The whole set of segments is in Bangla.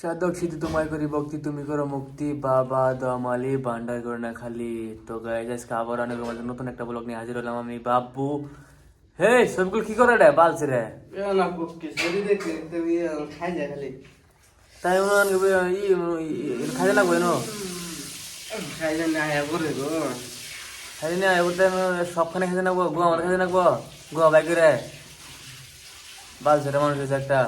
সাধক সিদ্ধি তোমায় করি ভক্তি তুমি করো মুক্তি বাবা দমালি ভান্ডার করো না খালি। তো গাইজ আজকে আবার অনেক রকমের নতুন একটা ব্লগ নিয়ে হাজির হলাম আমি বাবু। হে সবগুলো কি করে রে বালছে রে তাই খাইতে লাগবে না খাইতে না বলতে সবখানে খাইতে লাগবো গোয়া আমার খাইতে লাগবো গোয়া বাইক রে বালছে রে মানুষ হয়েছে একটা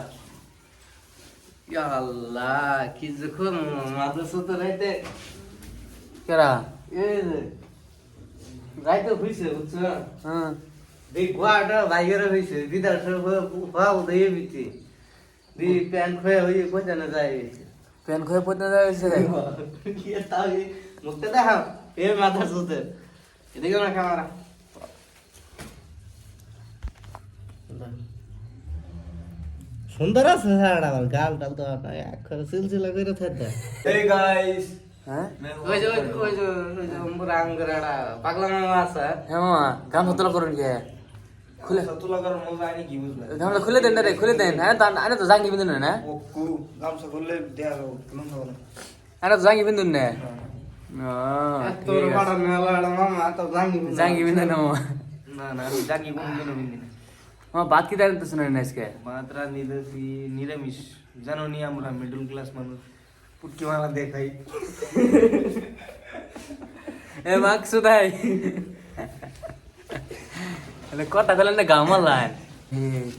আল্লাহ কি যখন মাদ্রাসা তো রাইতে কেরা এই যে রাইতে হইছে বুঝছো হ্যাঁ দি গোয়াটা বাইরে হইছে দিদার সব পাও দিয়ে বিতি দি প্যান খয়ে হই কোথা না যায় প্যান খয়ে পড়তে যাচ্ছে কি তাও মুখতে দেখা এ মাদ্রাসাতে এদিকে না ক্যামেরা সুন্দর আছে সারাটা আমার গাল টাল তো একবার সিলসিলা করে থাকে Hey guys হ্যাঁ ওই যে রাঙ্গরাড়া পাগলা মামা আছে হ্যাঁ মামা গান হতলা করুন কে খুলে সতুলা করার মজা আইনি কি বুঝলে গামলা খুলে দেন রে খুলে দেন হ্যাঁ আরে তো জাঙ্গি বিন্দুন না ও কু গামছা করলে দেয়া যাবে কোনো হবে না আরে তো জাঙ্গি বিন্দুন না তোর বড় মেলাড়া মামা তো জাঙ্গি বিন্দুন না মামা না না আমি জাঙ্গি কোনো বিন্দু না মামা বাদ কি দাঁড়াতে শুনেন না আজকে মাত্রা নিরামিষ জানো নি আমরা মিডল ক্লাস মানুষ পুটকি মালা দেখাই এ মাকসুদাই আরে কথা বলেন না গামালান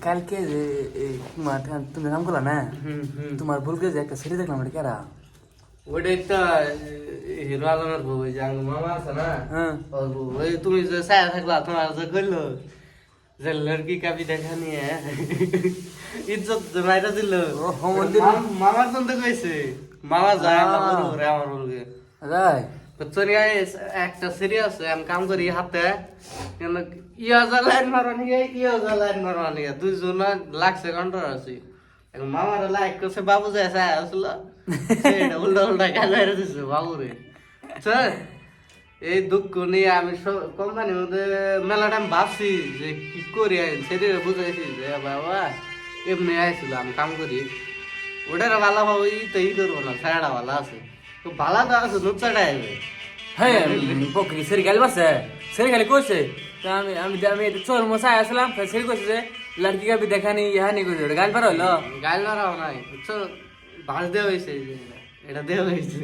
কালকে যে মাঠে তুমি নাম করলা না তোমার বলকে যে একটা সেটি দেখলাম এটা কেরা ওটাই তো হিরো আলমের বউ ওই যে আমার মামা আছে না হ্যাঁ ওর বউ। ওই তুমি যে ছায়া থাকলা তোমার যে কইলো যে লড়কি কাবি দেখা নিয়ে ইজ্জত মাইরা দিল মামার তো কইছে মামা যায় আমার বলবে রাই চলি একটা সিরিয়াস আমি কাম করি হাতে ইয়া লাইন মারানি ইয়া লাইন মারানি দুইজন লাগছে কন্ট্রোল আছি এখন মামার লাইক করছে বাবু যায় ছায়া আসলো উল্টা উল্টা খেলা দিচ্ছে বাবু রে স্যার এই দুঃখ নিয়ে আমি কোম্পানির মধ্যে মেলা টাইম ভাবছি যে কি করি সেটা বুঝাইছি যে বাবা এমনি আইছিল আমি কাম করি ওটার ভালো ভাবো তো ই করবো না ছায়াটা ভালো আছে তো ভালো তো আছে নুচ্চাটা আইবে হ্যাঁ বকরি সেরি গাল বাসে সেরি গালি কইছে তো আমি আমি আমি চোর মশাই আসলাম সেরি কইছে যে লড়কি কা ভি দেখা নি ইহা নি কইছে গাল পার হইলো গাল মারাও নাই বুঝছো বাস দেওয়া হয়েছে এটা দেওয়া হয়েছে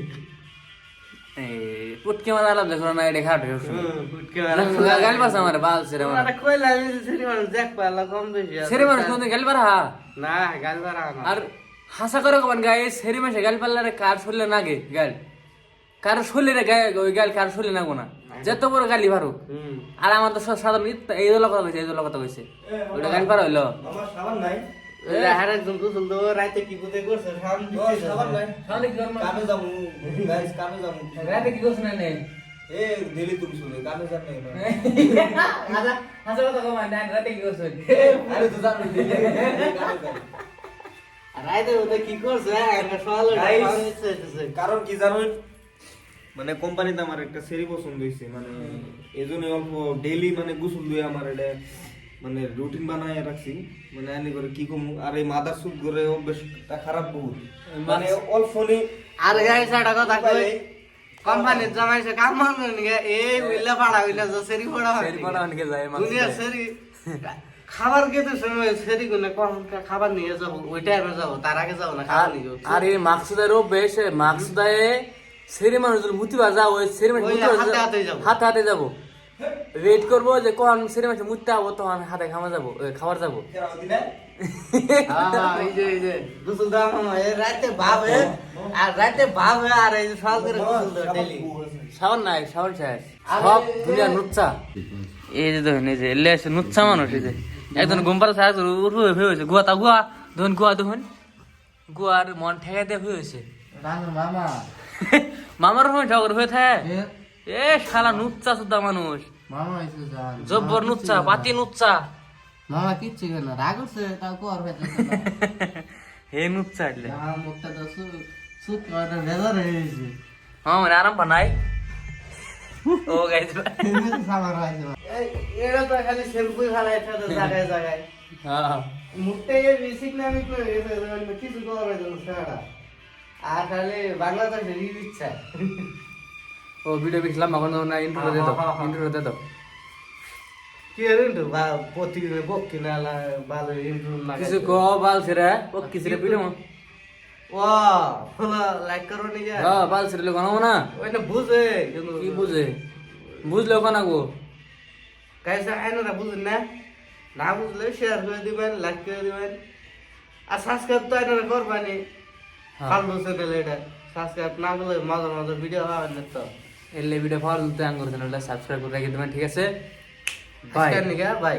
পুটকে মারা আলাপ দেখো না এটা খাট ফুটকে মারা গাল বাসে আমার বাল সেরে আমার আরে কইলা আমি সেরি মানুষ দেখ পালা কম বেশি আছে। সেরি মানুষ কোন গাল পারা না গাল মারা না আর হাসা করে কমান গায়ে সেরি মাসে গাল পারলে কার শুনলে না গে গাল কার শুনলে রে গায়ে ওই গাল কার শুনলে না গোনা যত বড় গালি ভারুক আর আমার তো সাধারণ এই দল কথা কইছে এই দল কথা কইছে ওটা গাল পার হইলো আমার সাবান নাই আরে জন্তু জন্তু রাতে কি কোতে করছে সাবান নাই সামনে কি করব কামে যামু গাইস কামে যামু রাতে কি করছ না নে এ দিলি তুমি শুনে কামে যাম নাই আচ্ছা হাসা কথা কমান না রাতে কি করছ আরে তো জানো দিলি কামে যাম রাতে ওটা কি করছে একটা সওয়াল কারণ কি জানো মানে কোম্পানিতে আমার একটা সেরি পছন্দ হইছে মানে এজন্য অল্প ডেইলি মানে গোসল দিয়ে আমার এটা মানে রুটিন বানায় রাখছি মানে আনি করে কি কম আর এই মাদার সুপ করে অভ্যাসটা খারাপ বহুত মানে অল্প নি আর গাইস একটা কথা কই কোম্পানির জামাইছে কাম মানে নিয়ে এই উইলা পাড়া উইলা যে সেরি পড়া হয় সেরি পড়া অনেকে যায় মানে দুনিয়া সেরি খাবার খেতে সময় সেরি গুনে কোন খাবার নিয়ে যাব ওই টাইমে যাব তার আগে যাব না খাবার নিয়ে যাব আর এই মাকসুদারও বেশ মাকসুদায়ে সেরি মানুষ মুতি বাজা ওই সেরি মানুষ হাতে হাতে যাব ওয়েট করবো যে কোন সেরি মানুষ মুততে হবো তখন হাতে খাবার যাবো এই যে গোসল দাও মামা এই রাতে ভাবে আর রাতে ভাবে আর এই সকাল করে গোসল দাও ডেইলি শাওন নাই শাওন শেষ সব দুনিয়া নুচ্চা এই যে দেখুন এই যে এলে এসে নুচ্চা মানুষ এই যে একজন গুম্পাল সারা উঠবে হয়েছে গুয়া তা গুয়া দেখুন গুয়া দেখুন গুয়ার মন ঠেকা দিয়ে হয়েছে মামা মামার সময় ঝগড় হয়ে থাকে এ শালা নুচ্চা সুদ্ধা মানুষ মামা এসে যান জব্বর নুচ্চা পাতি নুচ্চা মামা কিচ্ছু কেন রাগ হচ্ছে তাও কর হে নুচ্চা એટલે আমার মুখটা তো সুপ করে ভেজার হয়ে গেছে আমার আরাম বানাই ও গাইস সামার হয়েছে এরা তো খালি শ্যাম্পু ফেলায় থাকে জায়গায় জায়গায় হ্যাঁ মুখটা এর বেসিক না আমি কিছু করা হয়ে গেল সারা আর খালি বাংলাদেশের ইচ্ছা ও ভিডিও বেশি লম্বা করো না, ইন্ট্রো দে দাও, ইন্ট্রো দে দাও। কি রে ইন্টু প্রতিদিন বক্কি না ভালো ইন্টু না কিছু কো বাল ছেড়ে ও কিছু রে ভিডিও ওয়া ফলো লাইক করো নি যা হ্যাঁ বাল ছেড়ে লোক আনো না ওই না বুঝে কিন্তু কি বুঝে বুঝলো কেন গো কাইসা আইনারা বুঝেন না না বুঝলে শেয়ার করে দিবেন লাইক করে দিবেন আর সাবস্ক্রাইব তো আইনারা করবানি ফালতু চ্যানেল এটা সাবস্ক্রাইব না করলে মজার মজার ভিডিও পাবেন না তো এলে ভিডিও ভালো তো আঙ্গুর চ্যানেলটা সাবস্ক্রাইব করে রেখে দেবেন, ঠিক আছে? Bye bye